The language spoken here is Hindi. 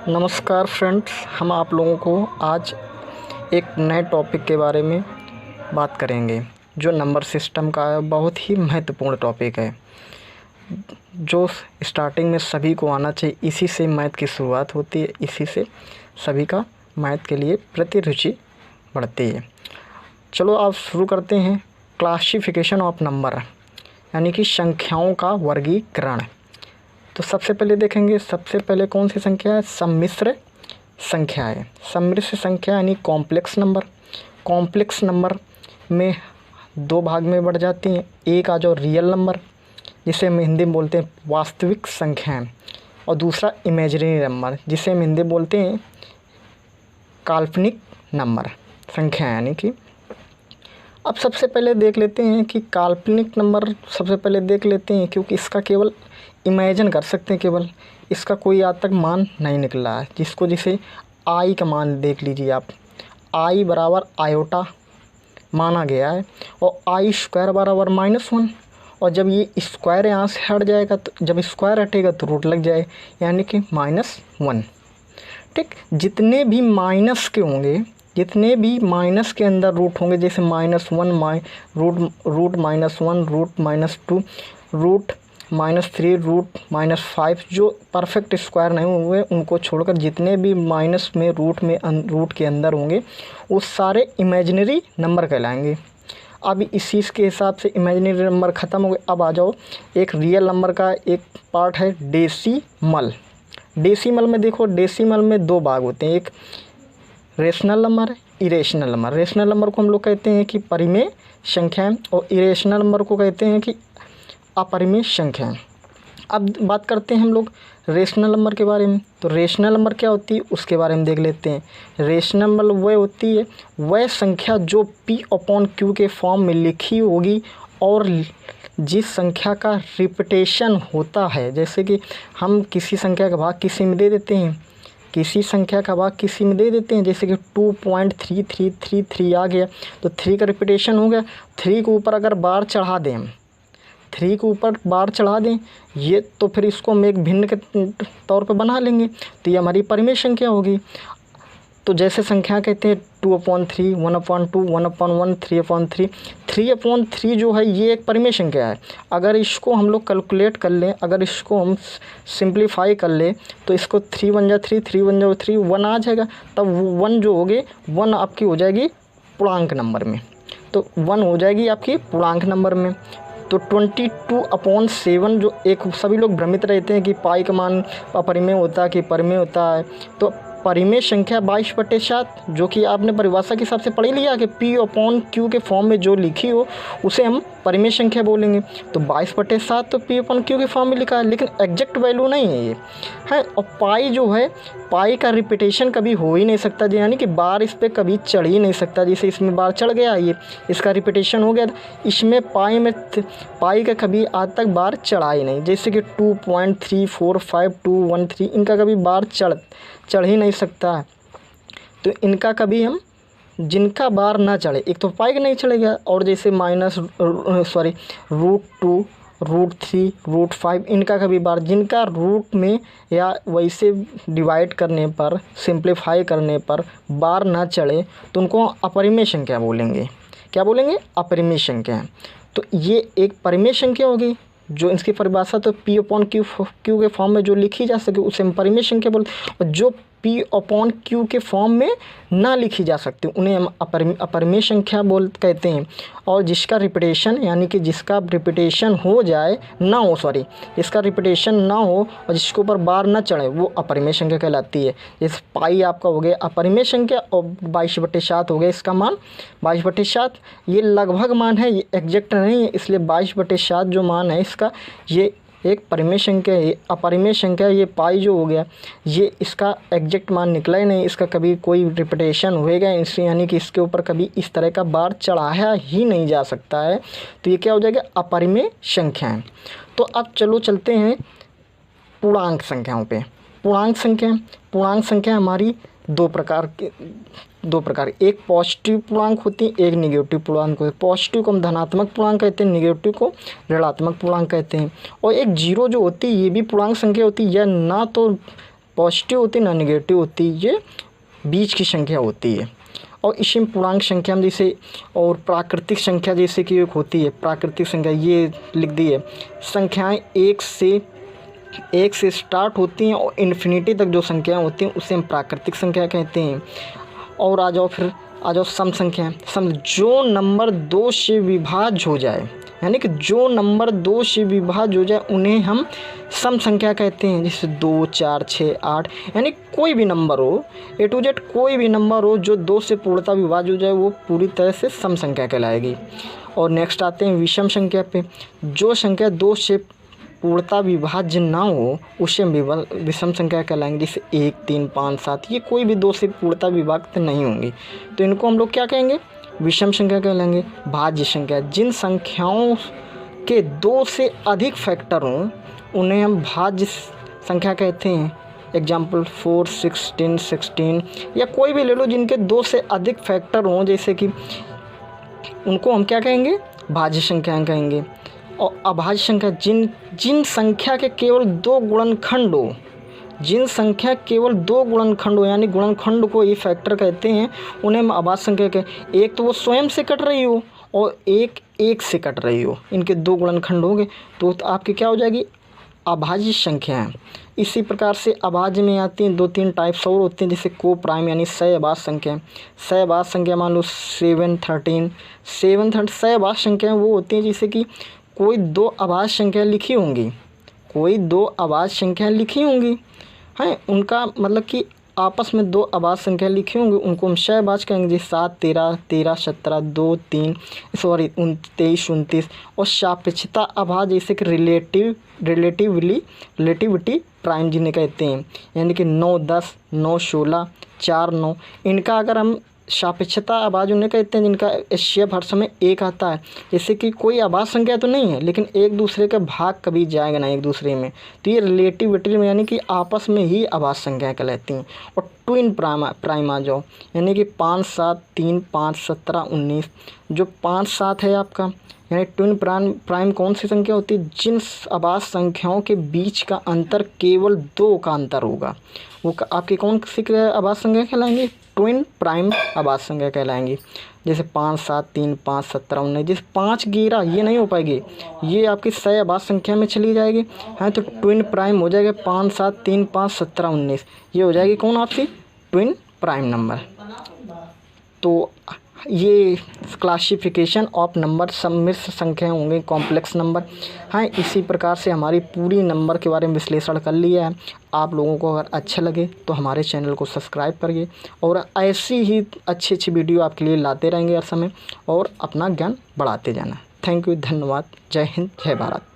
नमस्कार फ्रेंड्स, हम आप लोगों को आज एक नए टॉपिक के बारे में बात करेंगे जो नंबर सिस्टम का है। बहुत ही महत्वपूर्ण टॉपिक है जो स्टार्टिंग में सभी को आना चाहिए। इसी से मैथ की शुरुआत होती है, इसी से सभी का मैथ के लिए प्रति रुचि बढ़ती है। चलो आप शुरू करते हैं। क्लासिफिकेशन ऑफ नंबर यानी कि संख्याओं का वर्गीकरण। तो सबसे पहले देखेंगे, सबसे पहले कौन सी संख्या है? सम्मिश्र संख्या है। सम्मिश्र संख्या यानी कॉम्प्लेक्स नंबर। कॉम्प्लेक्स नंबर में दो भाग में बढ़ जाती हैं। एक आ जाओ रियल नंबर, जिसे हम हिंदी में बोलते हैं वास्तविक संख्याएं, और दूसरा इमेजिनरी नंबर, जिसे हम हिंदी बोलते हैं काल्पनिक नंबर संख्या। यानी कि अब सबसे पहले देख लेते हैं कि काल्पनिक नंबर सबसे पहले देख लेते हैं, क्योंकि इसका केवल इमेजिन कर सकते हैं, केवल इसका कोई आज तक मान नहीं निकला है। जिसको जिसे आई का मान देख लीजिए आप, आई बराबर आयोटा माना गया है, और आई स्क्वायर बराबर -1। और जब ये स्क्वायर यहाँ से हट जाएगा, तो जब स्क्वायर हटेगा तो रूट लग जाए, यानी कि -1। ठीक, जितने भी माइनस के होंगे, जितने भी माइनस के अंदर रूट होंगे, जैसे -1 रूट -1 रूट -2 रूट -3 रूट -5, जो परफेक्ट स्क्वायर नहीं हुए उनको छोड़कर जितने भी माइनस में रूट के अंदर होंगे वो सारे इमेजिनरी नंबर कहलाएंगे। अब इसी के हिसाब से इमेजिनरी नंबर ख़त्म हो गए। अब आ जाओ एक रियल नंबर का एक पार्ट है डेसिमल। डेसिमल में देखो, डेसिमल में दो भाग होते हैं, एक रेशनल नंबर है, इरेशनल नंबर। रेशनल नंबर को हम लोग कहते हैं कि परिमेय संख्याएं, और इरेशनल नंबर को कहते हैं कि अपरिमेय संख्याएं। अब बात करते हैं हम लोग रेशनल नंबर के बारे में। तो रेशनल नंबर क्या होती है उसके बारे में देख लेते हैं। रेशनल नंबर वह होती है वह संख्या जो P/Q के फॉर्म में लिखी होगी और जिस संख्या का रिपीटेशन होता है। जैसे कि हम किसी संख्या का भाग किसी में दे देते हैं, किसी संख्या का भाग किसी में दे देते हैं, जैसे कि 2.3333 आ गया तो 3 का रिपीटेशन हो गया। 3 के ऊपर अगर बार चढ़ा दें, 3 के ऊपर बार चढ़ा दें ये, तो फिर इसको हम एक भिन्न के तौर पे बना लेंगे, तो ये हमारी परिमेय संख्या होगी। तो जैसे संख्या कहते हैं 2/3 1/2 1/1 3/3। 3/3 जो है ये एक परिमेय संख्या है। अगर इसको हम लोग कैलकुलेट कर लें, अगर इसको हम सिंप्लीफाई कर लें, तो इसको 3 1 जा 3 3 1 जा 3 1 आ जाएगा। तब 1 जो होगी 1 आपकी हो जाएगी पूर्णांक नंबर में, तो 1 हो जाएगी आपकी पूर्णांक नंबर में। तो 22/7 जो एक सभी लोग भ्रमित रहते हैं कि पाई का मान अपरिमेय होता है कि परिमेय होता है। तो परिमेय संख्या 22/7, जो कि आपने परिभाषा के हिसाब से पढ़ लिया कि P/Q के फॉर्म में जो लिखी हो उसे हम परिमेय संख्या बोलेंगे। तो 22/7 तो P/Q के फॉर्म में लिखा है, लेकिन एग्जैक्ट वैल्यू नहीं है ये है। और पाई जो है, पाई का रिपीटेशन कभी हो ही नहीं सकता, यानी कि बार इस पर कभी चढ़ ही नहीं सकता। जैसे इसमें बार चढ़ गया, ये इसका रिपीटेशन हो गया, इसमें पाई का कभी आज तक बार चढ़ा ही नहीं। जैसे कि 2.345 इनका कभी बार चढ़ ही नहीं सकता है। तो इनका कभी हम, जिनका बार ना चढ़े, एक तो पाई का नहीं चढ़ेगा, और जैसे √2 √3 √5 इनका कभी बार, जिनका रूट में या वैसे डिवाइड करने पर, सिंप्लीफाई करने पर बार ना चढ़े, तो उनको अपरिमेय संख्या बोलेंगे। क्या बोलेंगे? अपरिमेय संख्या। तो ये एक परिमेय संख्या होगी, जो इसकी परिभाषा तो P/Q के फॉर्म में जो लिखी जा सके उसे हम परिमेय संख्या बोलते हैं। और जो P/Q के फॉर्म में ना लिखी जा सकती उन्हें हम अपरिमेय संख्या कहते हैं। और जिसका रिपीटेशन, यानी कि जिसका रिपीटेशन हो जाए ना हो, जिसका रिपीटेशन ना हो और जिसके ऊपर बार ना चढ़े, वो अपरिमेय संख्या कहलाती है। जैसे पाई आपका हो गया अपरिमेय संख्या, और 22/7 हो गया इसका मान 22/7। ये लगभग मान है, ये एग्जैक्ट नहीं है, इसलिए 22/7 जो मान है इसका, ये एक परिमेय संख्या है। अपरिमेय संख्या ये पाई जो हो गया, ये इसका एग्जैक्ट मान निकला ही नहीं, इसका कभी कोई रिपीटेशन होएगा इसलिए, यानी कि इसके ऊपर कभी इस तरह का बार चढ़ाया ही नहीं जा सकता है। तो ये क्या हो जाएगा? अपरिमेय संख्याएं। तो अब चलो चलते हैं पूर्णांक संख्याओं पे। पूर्णांक संख्या हमारी दो प्रकार, एक पॉजिटिव पूर्णांक होती है, एक निगेटिव पूर्णांक होती है। पॉजिटिव को हम धनात्मक पूर्णांक कहते हैं, निगेटिव को ऋणात्मक पूर्णांक कहते हैं। और एक जीरो जो होती है ये भी पूर्णांक संख्या होती है, यह ना तो पॉजिटिव होती है ना नेगेटिव होती है, ये बीच की संख्या होती है। और इसी में पूर्णांक संख्या में जैसे और प्राकृतिक संख्या जैसे कि एक होती है प्राकृतिक संख्या, ये लिख दी है संख्याएं एक से स्टार्ट होती हैं और इन्फिनिटी तक जो संख्याएं होती हैं उसे हम प्राकृतिक संख्या कहते हैं। और आ जाओ सम संख्या। सम जो नंबर 2 से विभाज्य हो जाए, यानी कि जो नंबर 2 से विभाज्य हो जाए उन्हें हम सम संख्या कहते हैं। जैसे 2, 4, 6, 8, यानी कोई भी नंबर हो, A to Z कोई भी नंबर हो जो 2 से पूर्णतः विभाज्य हो जाए वो पूरी तरह से सम संख्या कहलाएगी। और नेक्स्ट आते हैं विषम संख्या पे। जो संख्या 2 से पूर्णतः विभाज्य ना हो उसे विषम संख्या कहलाएंगे। जैसे 1, 3, 5, 7, ये कोई भी 2 से पूर्णतः विभक्त नहीं होंगी, तो इनको हम लोग क्या कहेंगे? विषम संख्या कहलाएंगे। भाज्य संख्या, जिन संख्याओं के 2 से अधिक फैक्टर हों उन्हें हम भाज्य संख्या कहते हैं। एग्जाम्पल 4, 16, या कोई भी ले लो जिनके 2 से अधिक फैक्टर हों, जैसे कि उनको हम क्या कहेंगे? भाज्य संख्या कहेंगे। और अभाज्य संख्या, जिन संख्या के केवल 2 गुणनखंड हो, जिन संख्या केवल 2 गुणनखंड हो, यानी गुणनखंड को ये फैक्टर कहते हैं, उन्हें हम अभाज्य संख्या कहते हैं। एक तो वो स्वयं से कट रही हो और एक से कट रही हो, इनके 2 गुणनखंड होंगे तो आपकी क्या हो जाएगी? अभाज्य संख्या है। इसी प्रकार से अभाज्य में आती हैं 2-3 टाइप्स और होते हैं, जैसे को प्राइम यानी सहअभाज्य संख्या। सहअभाज्य संख्या मान लो 7, 13 सहअभाज्य संख्या वो होती हैं जैसे कि कोई 2 अभाज्य संख्या लिखी होंगी, हैं, उनका मतलब कि आपस में 2 अभाज्य संख्या लिखी होंगी, उनको हम सहअभाज्य कहेंगे। जैसे 7, 13, 17, 2, 3, 23, 29। और सापेक्षता अभाज्य जैसे कि रिलेटिविटी प्राइम जिन्हें कहते हैं, यानी कि 9, 10, 9, 16, 4, 9। इनका अगर हम सापेक्षता अभाज्य उन्हें कहते हैं जिनका एचसीएफ हर समय 1 आता है। जैसे कि कोई अभाज्य संख्या तो नहीं है लेकिन एक दूसरे का भाग कभी जाएगा ना एक दूसरे में, तो ये रिलेटिविटी में यानी कि आपस में ही अभाज्य संख्या कहलाती हैं। और ट्विन प्राइम आ जाओ, यानी कि 5, 7, 3, 5, 17, 19। जो 5, 7 है आपका, यानी ट्विन प्राइम कौन सी संख्या होती है? जिन अभाज्य संख्याओं के बीच का अंतर केवल 2 का अंतर होगा, वो आपकी कौन सी अभाज्य संख्या कहलाएंगी? ट्विन प्राइम अभाज्य संख्या कहलाएंगी। जैसे 5, 7, 3, 5, 17, 19। जैसे 5 11 ये नहीं हो पाएगी, ये आपकी सहअभाज्य संख्या में चली जाएगी, है, तो ट्विन प्राइम हो जाएगा 5, 7, 3, 5, 17, 19। ये हो जाएगी कौन आपकी? Twin prime number. तो ये क्लासिफिकेशन ऑफ नंबर सम्मिश्र संख्याएं होंगी, कॉम्प्लेक्स नंबर। हाँ, इसी प्रकार से हमारी पूरी नंबर के बारे में विश्लेषण कर लिया है। आप लोगों को अगर अच्छा लगे तो हमारे चैनल को सब्सक्राइब करिए और ऐसी ही अच्छी वीडियो आपके लिए लाते रहेंगे हर समय, और अपना ज्ञान बढ़ाते जाना। थैंक यू, धन्यवाद। जय हिंद, जय भारत।